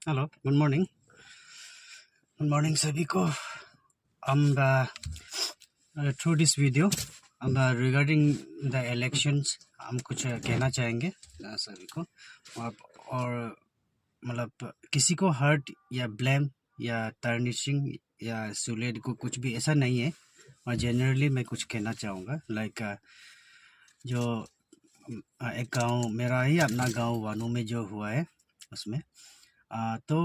Hello, good morning. Good morning सभी को। हम थ्रू दिस वीडियो हम रिगार्डिंग द इलेक्शंस हम कुछ कहना चाहेंगे सभी को। और मतलब किसी को हर्ट या ब्लेम या टर्निशिंग या सुलेट को कुछ भी ऐसा नहीं है। और जनरली मैं कुछ कहना चाहूँगा लाइक जो एक गांव मेरा ही अपना गांव वानू में जो हुआ है उसमें तो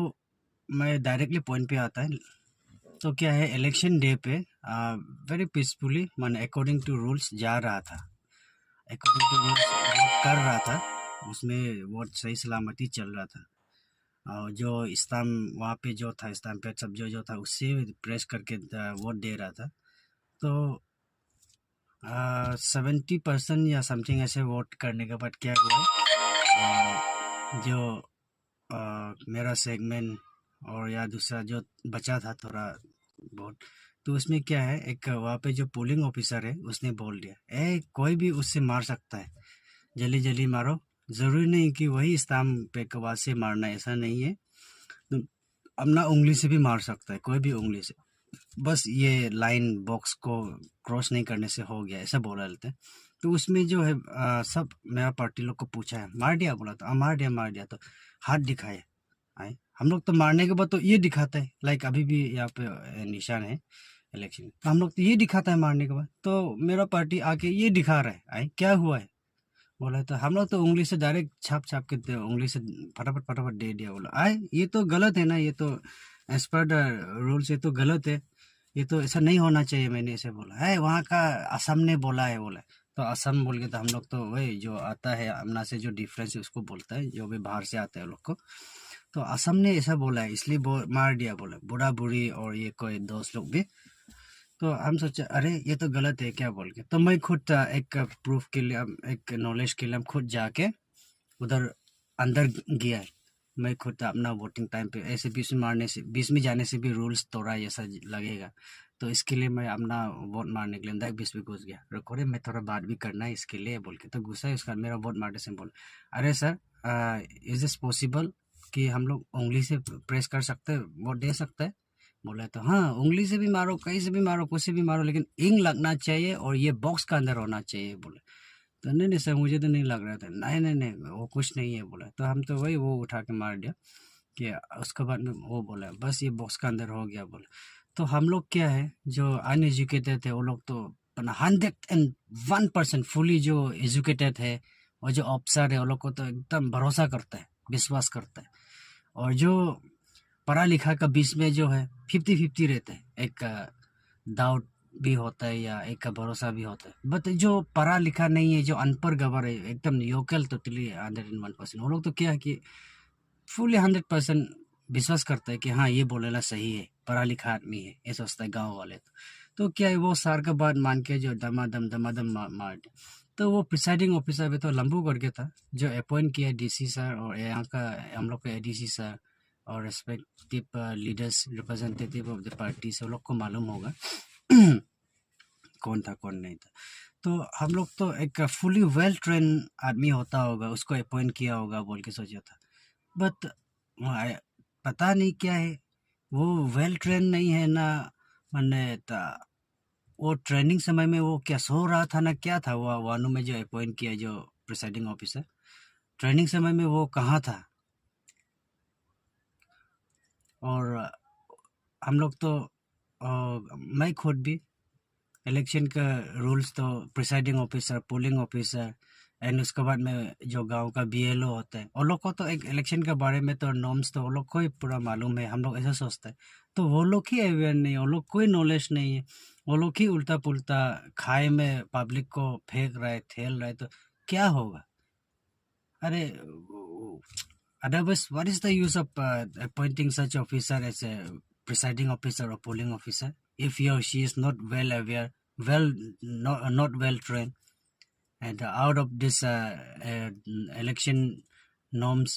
मैं डायरेक्टली पॉइंट पे आता है। तो क्या है, इलेक्शन डे पे वेरी पीसफुली मन अकॉर्डिंग टू रूल्स जा रहा था, अकॉर्डिंग टू रूल्स वोट कर रहा था। उसमें वोट सही सलामती चल रहा था। और जो इस्ताम वहाँ पे जो था, इस्ताम पे सब जो था उससे प्रेस करके वोट दे रहा था। तो 70% या समथिंग ऐसे वोट करने के बाद क्या हुआ, जो मेरा सेगमेंट और या दूसरा जो बचा था थोड़ा बहुत, तो उसमें क्या है, एक वहाँ पे जो पोलिंग ऑफिसर है उसने बोल दिया, कोई भी उससे मार सकता है, जल्दी जल्दी मारो, ज़रूरी नहीं कि वही इस्ताम पे कवा से मारना, ऐसा नहीं है। तो अपना उंगली से भी मार सकता है, कोई भी उंगली से, बस ये लाइन बॉक्स को क्रॉस नहीं करने से हो गया, ऐसा बोला लेते हैं। तो उसमें जो है सब मेरा पार्टी लोग को पूछा है, मार दिया, बोला तो मार दिया तो हाथ दिखाए आए। हम लोग तो मारने के बाद तो ये दिखाता है, लाइक अभी भी यहाँ पे निशान है इलेक्शन, तो हम लोग तो ये दिखाता है मारने के बाद, तो मेरा पार्टी आके ये दिखा रहा है, आए क्या हुआ है, बोला तो हम लोग तो उंगली से डायरेक्ट छाप छाप के उंगली से फटाफट फटाफट दे दिया। बोला आए ये तो गलत है ना, ये तो एज पर द रूल्स ये तो गलत है, ये तो ऐसा नहीं होना चाहिए, मैंने ऐसे बोला है। वहाँ का असम ने बोला है, बोला तो असम बोल के, तो हम लोग तो वही जो आता है अपना से जो डिफरेंस है उसको बोलता है, जो भी बाहर से आता है लोग को। तो असम ने ऐसा बोला है इसलिए मार दिया, बोला बूढ़ा बूढ़ी और ये कोई दोस्त लोग भी। तो हम सोचे अरे ये तो गलत है क्या बोल के, तो मैं खुद एक प्रूफ के लिए, एक नॉलेज के लिए हम खुद जाके उधर अंदर गया है। मैं खुद अपना वोटिंग टाइम पे ऐसे बीच में मारने से, बीच में जाने से भी रूल्स तोड़ा ऐसा लगेगा, तो इसके लिए मैं अपना वोट मारने के लिए अंदर बीच में घुस गया। रुको रे, मैं थोड़ा बात भी करना है इसके लिए बोल के, तो गुस्सा है उसका, मेरा वोट मारने से बोल, अरे सर इज दिस पॉसिबल कि हम लोग उंगली से प्रेस कर सकते हैं, वोट दे सकते हैं? बोला तो हाँ, उंगली से भी मारो, कहीं से भी मारो, कुछ से भी मारो, लेकिन इंक लगना चाहिए और ये बॉक्स का अंदर होना चाहिए। बोले तो नहीं नहीं सर, मुझे तो नहीं लग रहा था। नहीं नहीं नहीं, वो कुछ नहीं है, बोला। तो हम तो वही वो उठा के मार दिया कि उसके बाद में वो बोला बस ये बॉक्स का अंदर हो गया, बोला। तो हम लोग क्या है, जो अनएजुकेटेड थे वो लोग तो 101% फुली जो एजुकेटेड है और जो ऑफिसर है वो लोग को तो एकदम भरोसा करता है, विश्वास करता है। और जो पढ़ा लिखा का बीच में जो है 50-50 रहता है, एक डाउट भी होता है या एक का भरोसा भी होता है। बट जो पढ़ा लिखा नहीं है, जो अनपढ़ गवर है, एकदम योकल टोटली 101%, वो लोग तो क्या है कि फुली 100% विश्वास करता है कि हाँ ये बोलेला सही है, पढ़ा लिखा आदमी है, ये सोचता है गाँव वाले। तो क्या है, वो सार का बात मान के जो दमादम मार दिया। तो वो प्रिसाइडिंग ऑफिसर भी तो लंबू करके था, जो अपॉइंट किया डीसी सर और यहाँ का हम लोग का एडीसी सर और respective leaders, representative of the party से, वो लोग को मालूम होगा कौन था कौन नहीं था। तो हम लोग तो एक फुली वेल ट्रेन आदमी होता होगा, उसको अपॉइंट किया होगा बोल के सोचा था। बट पता नहीं क्या है, वो वेल ट्रेन नहीं है ना, मैंने वो ट्रेनिंग समय में वो क्या सो रहा था ना क्या था, वो वानू में जो अपॉइंट किया जो प्रिसाइडिंग ऑफिसर, ट्रेनिंग समय में वो कहाँ था। और हम लोग तो मैं खुद भी इलेक्शन का रूल्स तो presiding officer, polling officer and उसके बाद में जो गांव का बीएलओ होता है, वो लोग को तो एक इलेक्शन के बारे में तो नॉर्म्स तो वो लोग को ही पूरा मालूम है। हम लोग ऐसा सोचते हैं, तो वो लोग ही अवेयर नहीं है, वो लोग कोई नॉलेज नहीं है, वो लोग ही उल्टा पुल्टा खाए में पब्लिक को फेंक रहा है, ठेल रहा है, तो क्या होगा। अरे otherwise what is the use of appointing such officer as a presiding officer or polling officer if he or she is not well aware, not well trained, and out of this election norms.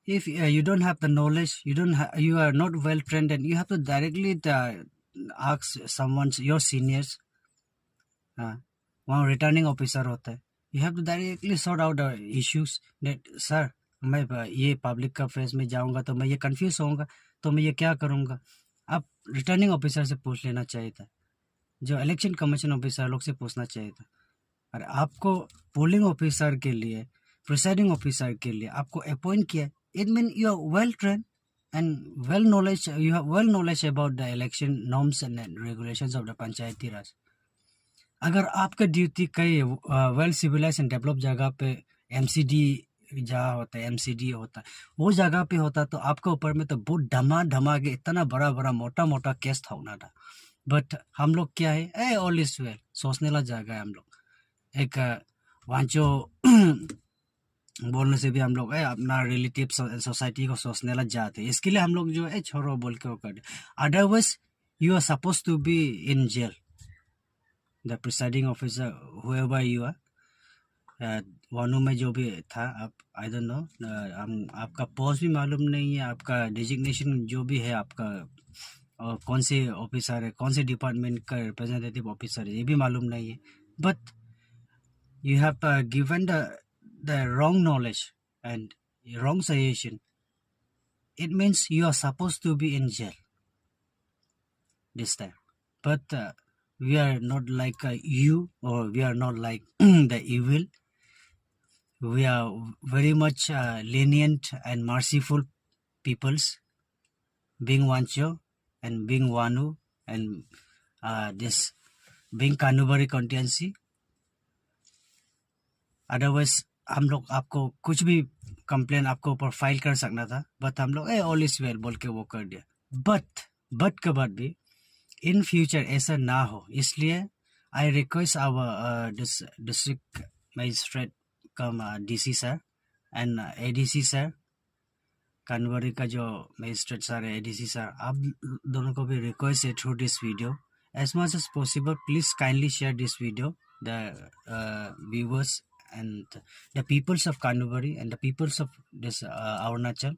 If you don't have the knowledge, you are not well trained, and you have to directly ask someone, your seniors, वहाँ returning officer होता है, you have to directly sort out the issues that sir मैं ये public का face में जाऊंगा तो मैं ये कंफ्यूज होऊंगा, तो मैं ये क्या करूंगा? आप रिटर्निंग ऑफिसर से पूछ लेना चाहिए था, जो इलेक्शन कमीशन ऑफिसर लोग से पूछना चाहिए था। और आपको पोलिंग ऑफिसर के लिए, प्रिसाइडिंग ऑफिसर के लिए आपको अपॉइंट किया, it mean you are well train and well knowledge, you have well knowledge about the election norms and regulations of the panchayati raj. अगर आपका ड्यूटी कई वेल सिविलाइज एंड डेवलप जगह पे एमसीडी जहाँ होता है, एमसीडी होता है, वो जगह पे होता तो आपके ऊपर में तो बहुत धमा धमा के इतना बड़ा बड़ा मोटा मोटा केस था होना था। बट हम लोग क्या है, ए ऑल इज वेल सोचने लग जाएगा हम लोग। एक वांचो बोलने से भी हम लोग अपना रिलेटिव सोसाइटी को सोचने लग जाते हैं। इसके लिए हम लोग जो है छोड़ो बोल के वो कर। Otherwise you are suppose to be in jail, the presiding officer however you are. वानू में जो भी था, आप आई डोंट नो, हम आपका पोस्ट भी मालूम नहीं है, आपका डिजिग्नेशन जो भी है आपका, और कौन से ऑफिसर है, कौन से डिपार्टमेंट का रिप्रेजेंटेटिव ऑफिसर है, ये भी मालूम नहीं है। But you have given the wrong knowledge and wrong suggestion. It means you are supposed to be in jail this time. But we are not like you, or we are not like the evil. We are very much lenient and merciful peoples, being Wancho and being Wanu and this being Kanubari constituency. Otherwise हम लोग आपको कुछ भी complain आपको ऊपर file कर सकना था, बट हम लोग ऑल इज वेल बोल के वो कर दिया। बट के बाद भी इन फ्यूचर ऐसा ना हो, इसलिए I request our district magistrate cum DC sir and ADC sir, कानवरी का जो मजिस्ट्रेट सर है, एडीसी सर, आप दोनों को भी रिक्वेस्ट है through this video, as much as possible, please kindly share this video, the viewers and the peoples of Kanubari and the peoples of this Arunachal,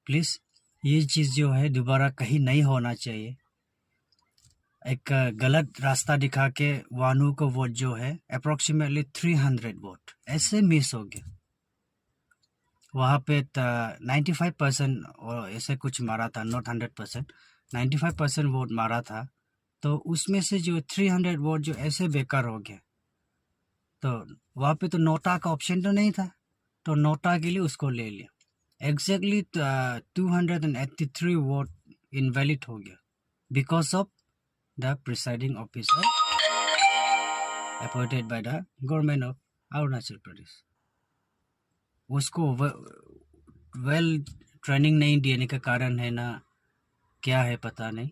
please ये चीज़ जो है दोबारा कहीं नहीं होना चाहिए। एक गलत रास्ता दिखा के वानू को वोट जो है अप्रोक्सीमेटली 300 वोट ऐसे मिस हो गया। वहाँ पे 95% और ऐसे कुछ मारा था, नॉट 100%, 95% वोट मारा था। तो उसमें से जो 300 वोट जो ऐसे बेकार हो गया, तो वहाँ पे तो नोटा का ऑप्शन तो नहीं था, तो नोटा के लिए उसको ले लिया। एग्जैक्टली 283 वोट इनवैलिड हो गया because of the presiding officer appointed by the government of Arunachal Pradesh. उसको वेल ट्रेनिंग नहीं देने का कारण है ना क्या है पता नहीं,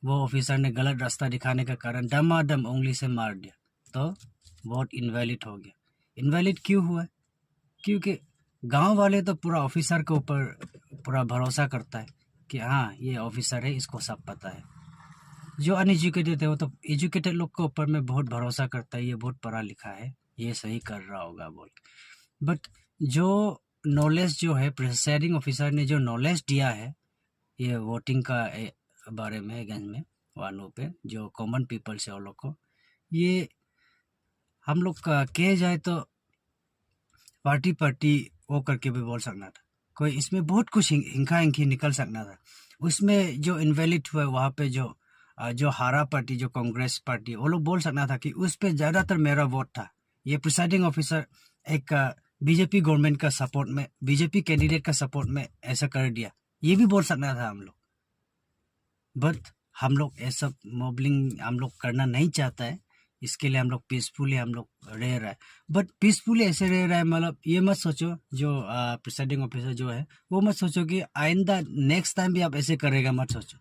वो ऑफिसर ने गलत रास्ता दिखाने का कारण दमादम उंगली से मार दिया, तो वोट इनवैलिड हो गया। इनवैलिड क्यों हुआ? क्योंकि गांव वाले तो पूरा ऑफिसर के ऊपर पूरा भरोसा करता है कि हाँ ये ऑफिसर है, इसको सब पता है। जो अनएजुकेटेड है वो तो एजुकेटेड लोग के ऊपर में बहुत भरोसा करता है, ये बहुत पढ़ा लिखा है, ये सही कर रहा होगा बोल। बट जो नॉलेज जो है प्रिसाइडिंग ऑफिसर ने जो नॉलेज दिया है ये वोटिंग का बारे में गंज में वालों पे, जो कॉमन पीपल्स है वो लोग को, ये हम लोग का कहे जाए तो पार्टी वो करके भी बोल सकना था। कोई इसमें बहुत कुछ हिंखा हिंखी निकल सकना था। उसमें जो इनवैलिड हुआ वहाँ पे जो हारा पार्टी, जो कांग्रेस पार्टी, वो लोग बोल सकना था कि उस पर ज़्यादातर मेरा वोट था। ये प्रिसाइडिंग ऑफिसर एक बीजेपी गवर्नमेंट का सपोर्ट में, बीजेपी कैंडिडेट का सपोर्ट में ऐसा कर दिया, ये भी बोल सकना था हम लोग। बट हम लोग ऐसा मॉबलिंग हम लोग करना नहीं चाहता है, इसके लिए हम लोग पीसफुली हम लोग रह रहा है। बट पीसफुली ऐसे रह रहा है, मतलब ये मत सोचो जो प्रिसाइडिंग ऑफिसर जो है वो मत सोचो कि आइंदा नेक्स्ट टाइम भी आप ऐसे करेगा, मत सोचो।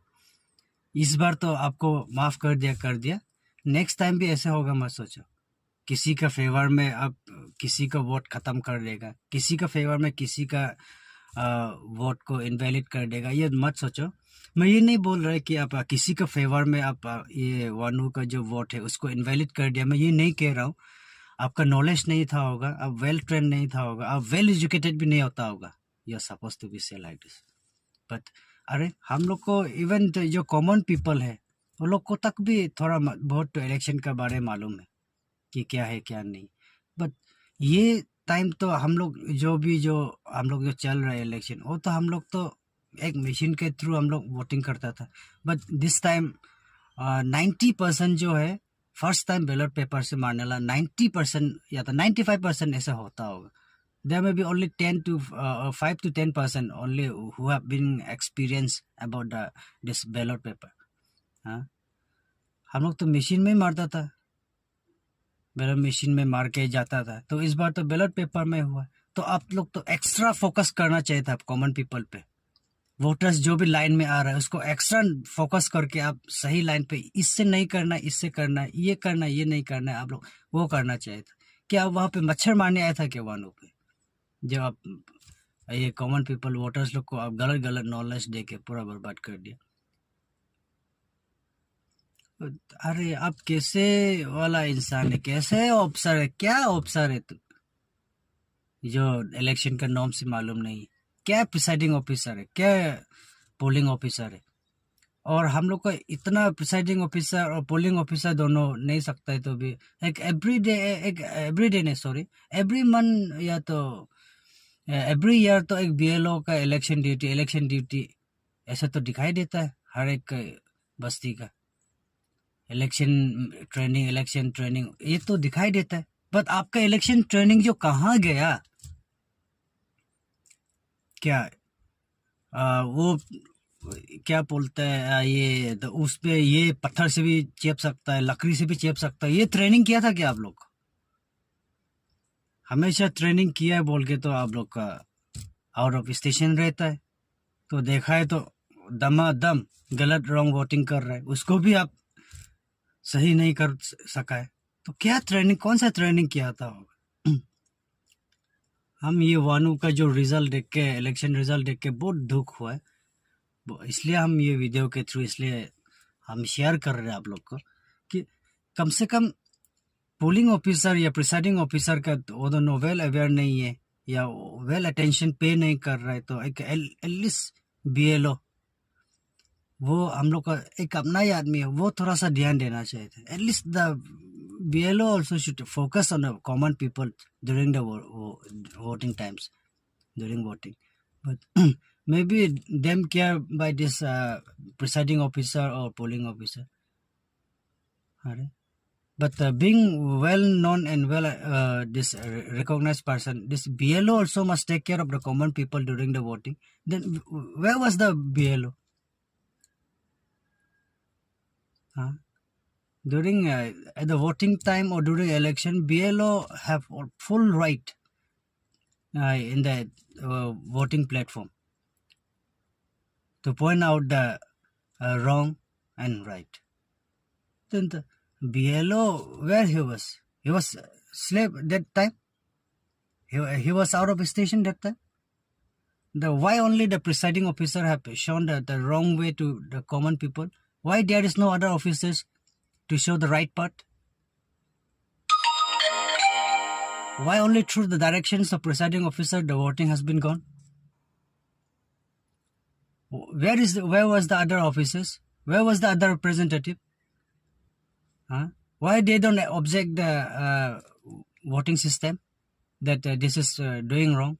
इस बार तो आपको माफ़ कर दिया, नेक्स्ट टाइम भी ऐसे होगा मत सोचो। किसी का फेवर में आप किसी का वोट ख़त्म कर देगा, किसी का फेवर में किसी का वोट को इनवैलिड कर देगा, ये मत सोचो। मैं ये नहीं बोल रहा कि आप किसी का फेवर में आप ये वानू का जो वोट है उसको इनवैलिड कर दिया, मैं ये नहीं कह रहा हूँ। आपका नॉलेज नहीं था होगा, आप वेल ट्रेन नहीं था होगा, आप वेल एजुकेटेड भी नहीं होता होगा, you are suppose to be say like this. But अरे हम लोग को इवन जो कॉमन पीपल है वो लोग को तक भी थोड़ा बहुत तो इलेक्शन का बारे मालूम है कि क्या है क्या नहीं। बट ये टाइम तो हम लोग जो हम लोग जो चल रहा है इलेक्शन, वो तो हम लोग तो एक मशीन के थ्रू हम लोग वोटिंग करता था। बट दिस टाइम 90% जो है फर्स्ट टाइम बैलेट पेपर से मारने वाला 90% या तो 95% ऐसा होता होगा। There may be only 10 to 5 to 10% only who have been experienced about this ballot paper. हाँ, हम लोग तो मशीन में ही मारता था, बैलेट मशीन में मार के जाता था। तो इस बार तो बैलेट पेपर में हुआ। तो आप लोग तो एक्स्ट्रा फोकस करना चाहिए था कॉमन पीपल पे। वोटर्स जो भी लाइन में आ रहा है उसको एक्स्ट्रा फोकस करके आप सही लाइन पे, इससे नहीं करना, इससे करना, ये करना, ये नहीं करना है, आप लोग वो करना चाहिए था। क्या आप वहाँ पे मच्छर मारने आया था क्या वहाँ पे? जब आप ये कॉमन पीपल वोटर्स लोग को आप गलत गलत नॉलेज दे के पूरा बर्बाद कर दिया। अरे आप कैसे वाला इंसान है, कैसे ऑफिसर है, क्या ऑफिसर है तू जो इलेक्शन का नॉर्म से मालूम नहीं? क्या प्रिसाइडिंग ऑफिसर है, क्या पोलिंग ऑफिसर है? और हम लोग को इतना प्रिसाइडिंग ऑफिसर और पोलिंग ऑफिसर दोनों नहीं सकता है, तो भी एक एवरी डे नहीं, सॉरी, एवरी मंथ या तो एवरी ईयर तो एक बीएलओ का इलेक्शन ड्यूटी ऐसा तो दिखाई देता है हर एक बस्ती का। इलेक्शन ट्रेनिंग ये तो दिखाई देता है। बट आपका इलेक्शन ट्रेनिंग जो कहाँ गया? क्या वो क्या बोलते हैं ये तो उस पे ये पत्थर से भी चेप सकता है, लकड़ी से भी चेप सकता है, ये ट्रेनिंग किया था क्या आप लोग? हमेशा ट्रेनिंग किया है बोल के तो आप लोग का आउट ऑफ स्टेशन रहता है। तो देखा है तो दमादम गलत रॉन्ग वोटिंग कर रहा है, उसको भी आप सही नहीं कर सका है। तो क्या ट्रेनिंग, कौन सा ट्रेनिंग किया था? हम ये वानू का जो रिजल्ट देख के, इलेक्शन रिजल्ट देख के बहुत दुख हुआ है, इसलिए हम ये वीडियो के थ्रू इसलिए हम शेयर कर रहे हैं आप लोग को कि कम से कम पोलिंग ऑफिसर या प्रिसाइडिंग ऑफिसर का वो दोनों वेल अवेयर नहीं है या वेल अटेंशन पे नहीं कर रहा है, तो एक एटलीस्ट बीएलओ, वो हम लोग का एक अपना ही आदमी है, वो थोड़ा सा ध्यान देना चाहिए था। At least the BLO also should focus on the common people during the voting times, during voting. But maybe them care by this presiding officer or polling officer. Alright. But being well known and well this recognized person, this BLO also must take care of the common people during the voting. Then where was the BLO? During at the voting time or during election, BLO have full right in the voting platform to point out the wrong and right. Then the BLO, where he was? He was slave that time. He was out of station that time. Why only the presiding officer have shown the wrong way to the common people? Why there is no other officers to show the right path? Why only through the directions of presiding officer the voting has been gone? Where was the other officers? Where was the other representative? Why they don't object the voting system that this is doing wrong?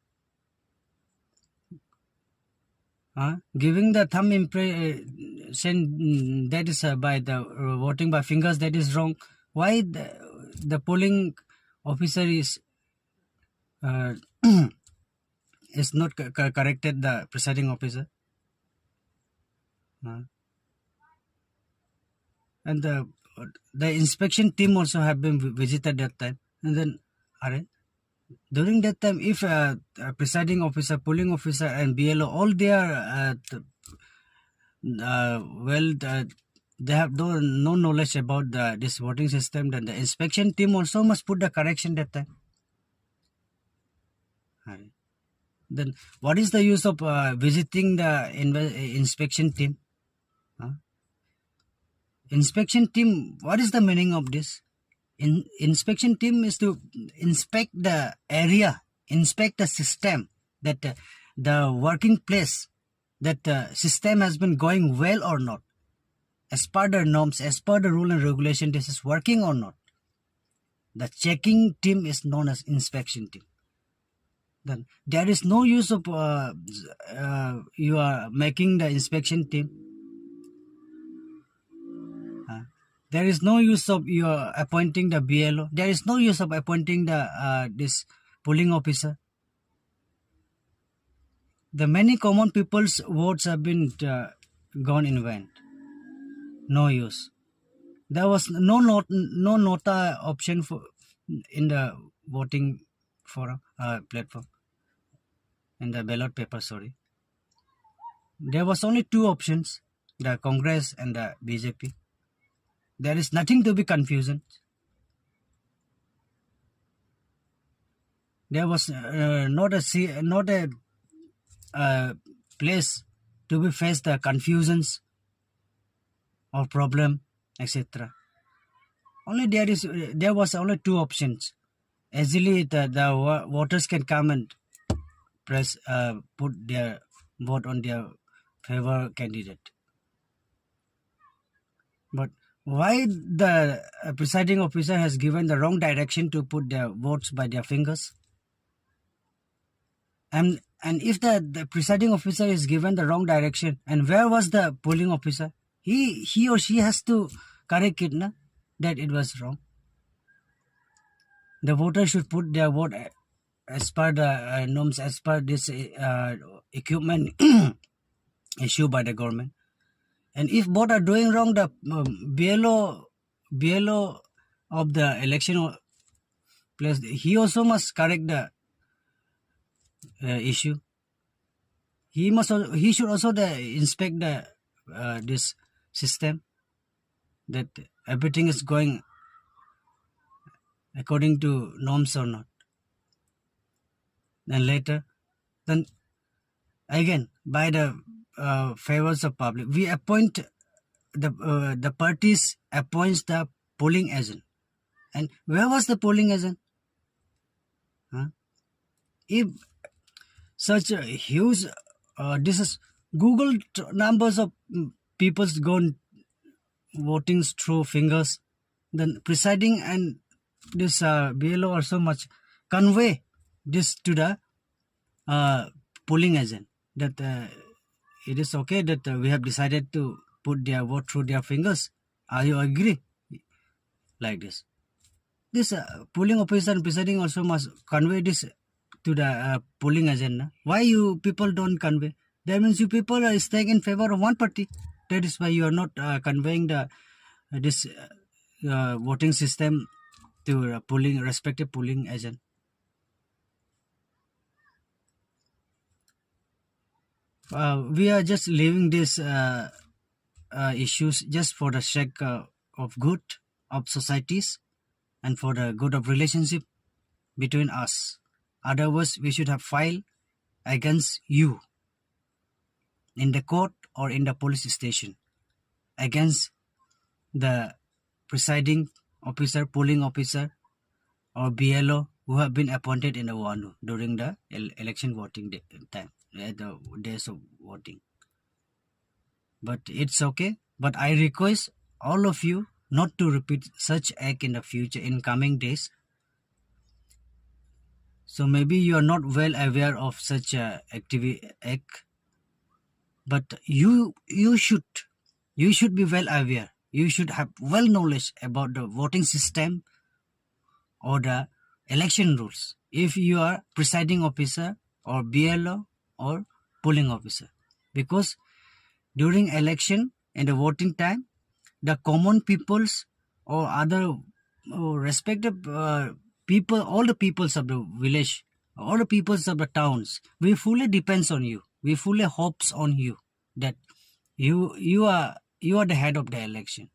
Giving the thumb impression that is by the voting by fingers, that is wrong. Why the polling officer is is not corrected the presiding officer? And the inspection team also have been visited that time. And then during that time, if presiding officer, polling officer and BLO, all they are they have no knowledge about this voting system, then the inspection team also must put the correction that time. Then what is the use of visiting the inspection team? Inspection team, what is the meaning of this? Inspection team is to inspect the area, inspect the system, that the working place, that the system has been going well or not. As per the norms, as per the rule and regulation, this is working or not. The checking team is known as inspection team. then there is no use of you are making the inspection team. There is no use of your appointing the BLO. There is no use of appointing the this polling officer. The many common people's votes have been gone in vain. No use. There was no nota option for in the voting forum platform, in the ballot paper. Sorry, there was only two options: the Congress and the BJP. There is nothing to be confusion. There was not a place to be faced the confusions or problem, etc. Only there was only two options. Easily the voters can come and press put their vote on their favor candidate. But why the presiding officer has given the wrong direction to put their votes by their fingers? And if the presiding officer is given the wrong direction, and where was the polling officer? He or she has to correct it, na, that it was wrong. The voter should put their vote as per the norms, as per this equipment issued by the government. And if both are doing wrong, the BLO of the election place, he also must correct the issue. He should also inspect the this system, that everything is going according to norms or not. Then later, then again by the favors of public, we appoint the parties appoints the polling agent. And where was the polling agent? If such a huge this is Google numbers of people's gone voting through fingers, then presiding and this BLO also much convey this to the polling agent, that it is okay that we have decided to put their vote through their fingers. Are you agree? Like this. This polling officer and presiding also must convey this to the polling agent. Why you people don't convey? That means you people are staying in favor of one party. That is why you are not conveying the this voting system to respective polling agent. We are just leaving these issues just for the sake of good of societies and for the good of relationship between us. Otherwise, we should have filed against you in the court or in the police station against the presiding officer, polling officer, or BLO who have been appointed in the WANU during the election voting time, the days of voting. But it's okay. But I request all of you not to repeat such act in the future, in coming days. So maybe you are not well aware of such a act, but you should be well aware. You should have well knowledge about the voting system or the election rules if you are presiding officer or BLO or polling officer, because during election and the voting time, the common peoples or other respective people, all the peoples of the village, all the peoples of the towns, we fully depends on you. We fully hopes on you that you are the head of the election.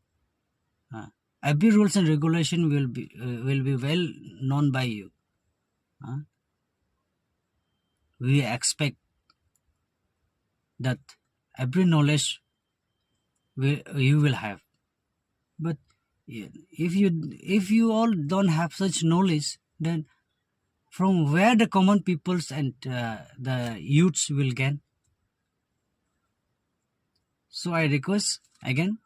Every rules and regulation will be well known by you. We expect that every knowledge you will have. But if you all don't have such knowledge, then from where the common peoples and the youths will gain? So I request again,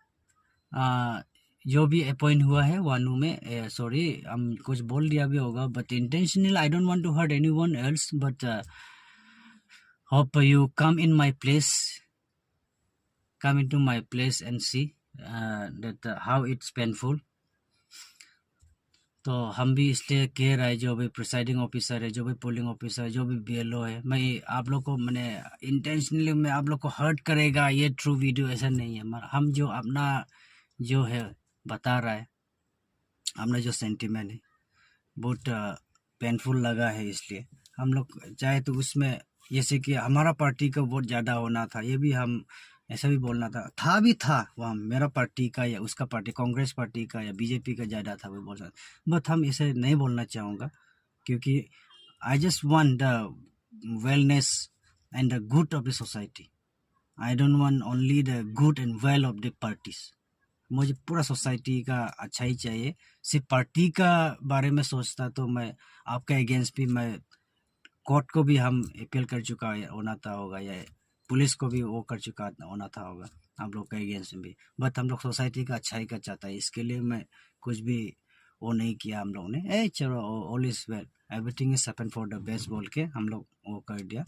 जो भी appoint हुआ है वानू में, sorry हम कुछ बोल दिया भी होगा, but intentionally I don't want to hurt anyone else, but hope you come into my place and see that how it's painful. तो हम भी इसलिए कह रहे हैं, जो भी प्रिसाइडिंग ऑफिसर है, जो भी पोलिंग ऑफिसर है, जो भी बीएलओ है, मैं आप लोग को मैंने इंटेंशनली मैं आप लोग को हर्ट करेगा ये ट्रू वीडियो ऐसा नहीं है। हम जो अपना जो है बता रहा है, हमने जो सेंटिमेंट है बहुत पेनफुल लगा है, इसलिए हम लोग चाहे तो उसमें जैसे कि हमारा पार्टी का वोट ज़्यादा होना था, ये भी हम ऐसा भी बोलना था वहाँ मेरा पार्टी का या उसका पार्टी, कांग्रेस पार्टी का या बीजेपी का ज़्यादा था, वो बोल सकते, बट हम इसे नहीं बोलना चाहूँगा, क्योंकि I just want the wellness and the good of the society. I don't want only the good and well of the parties. मुझे पूरा सोसाइटी का अच्छा ही चाहिए। सिर्फ पार्टी का बारे में सोचता तो मैं आपका अगेंस्ट भी, मैं कोर्ट को भी हम अपील कर चुका होना था होगा, या पुलिस को भी वो कर चुका होना था होगा हम लोग का अगेंस्ट भी, बट हम लोग सोसाइटी का अच्छाई का चाहता है, इसके लिए मैं कुछ भी वो नहीं किया हम लोग ने। चलो all is well, everything is happen for the best बोल के हम लोग वो कर दिया।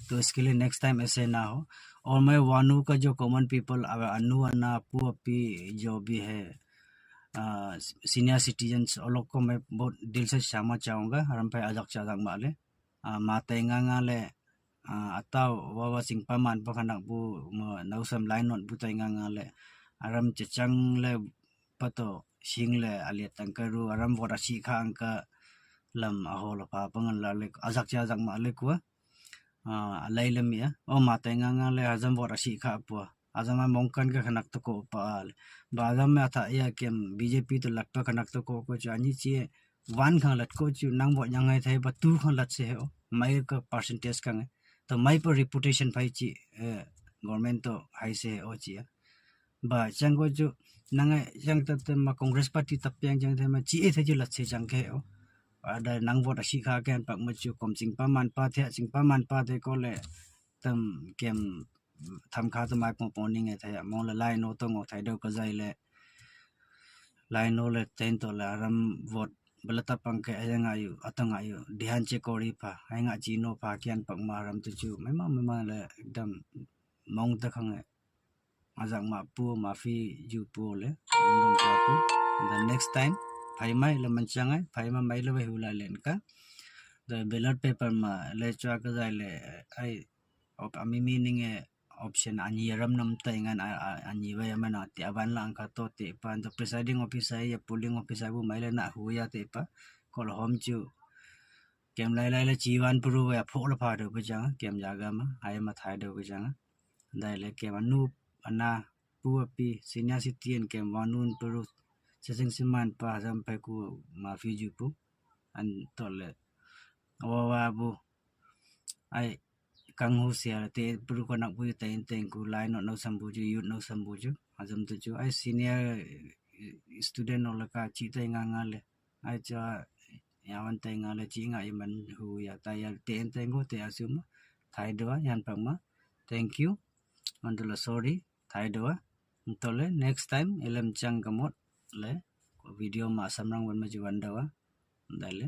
तो इसके लिए नेक्स्ट टाइम ऐसे ना हो। और मैं वानू का जो कॉमन पीपल, अन्नू अन्ना अपू अपी जो भी है सीनियर सिटीजन्स, और लोग को मैं बहुत दिल से क्षमा चाहूँगा। हम पे अजक चादक माले मातेंगा ngale atau wawa sing paman pakanak bu nausam lainot bu tainga ngale aram cecang le pato sing le aliat tangkaru aram wara si kha angka lam ahol pa pangan la le azak cha azak ma le kwa alai lam ya o matenga ngale azam wara si kha pu azam mongkan ka khanak to ko pal ba azam ma tha ya kem BJP to lakpa khanak to ko chani chi wan khang lat ko chu nang bo yang hai thai ba tu khang lat se ho mai का percentage का तो माई पर reputation भाई ची government तो high से ओ ची बा चंगो जो नंगे जंग तब मा कांग्रेस पार्टी तब yang जंग थे मा ची ए थे जो लच्छे जंग के ओ ada nang vote ashi kha ken pak mu chu kom sing pa man pa the sing pa man pa de ko le tam kem tham kha to mai pon poning e tha mo la lai no to ngo thai do ka zai le lai no le ten to la ram vote belata pangke ayang ayu atang ayu dihan che kori pa ayang chino pa kian pak maram tu chu mema le एकदम mong ta khang azak ma pu ma fi ju pu le ndong ka pu the next time phai mai le manchang ai phai ma mai le hu la len ka the ballot paper ma le chwa ka zai le ai op ami meaning e option ani ram nam ta ingan ani wa mana ti avan lang ka to te pan the presiding officer ya polling officer bu mai le na hu ya te pa kol hom chu kem lai lai le jiwan puru ya phok la pha do bu jang kem jaga ma ai ma thai do bu jang dai le kem anu ana pu api senior citizen kem wanun puru sesing siman pa sampai ku ma fi ju pu an to le wa bu ai kang hu sia te puru ko nak bu ten ten ku lai no sambu ju yu no sambu ju azam tu ju ai senior student no la ka chi te nga le ai cha yawan te nga le chi nga man hu ya ta ya ten ten go te asum thai do yan pa ma thank you andula sorry thai do tole next time elam chang kamot le video ma samrang wan ma ju wan da wa dale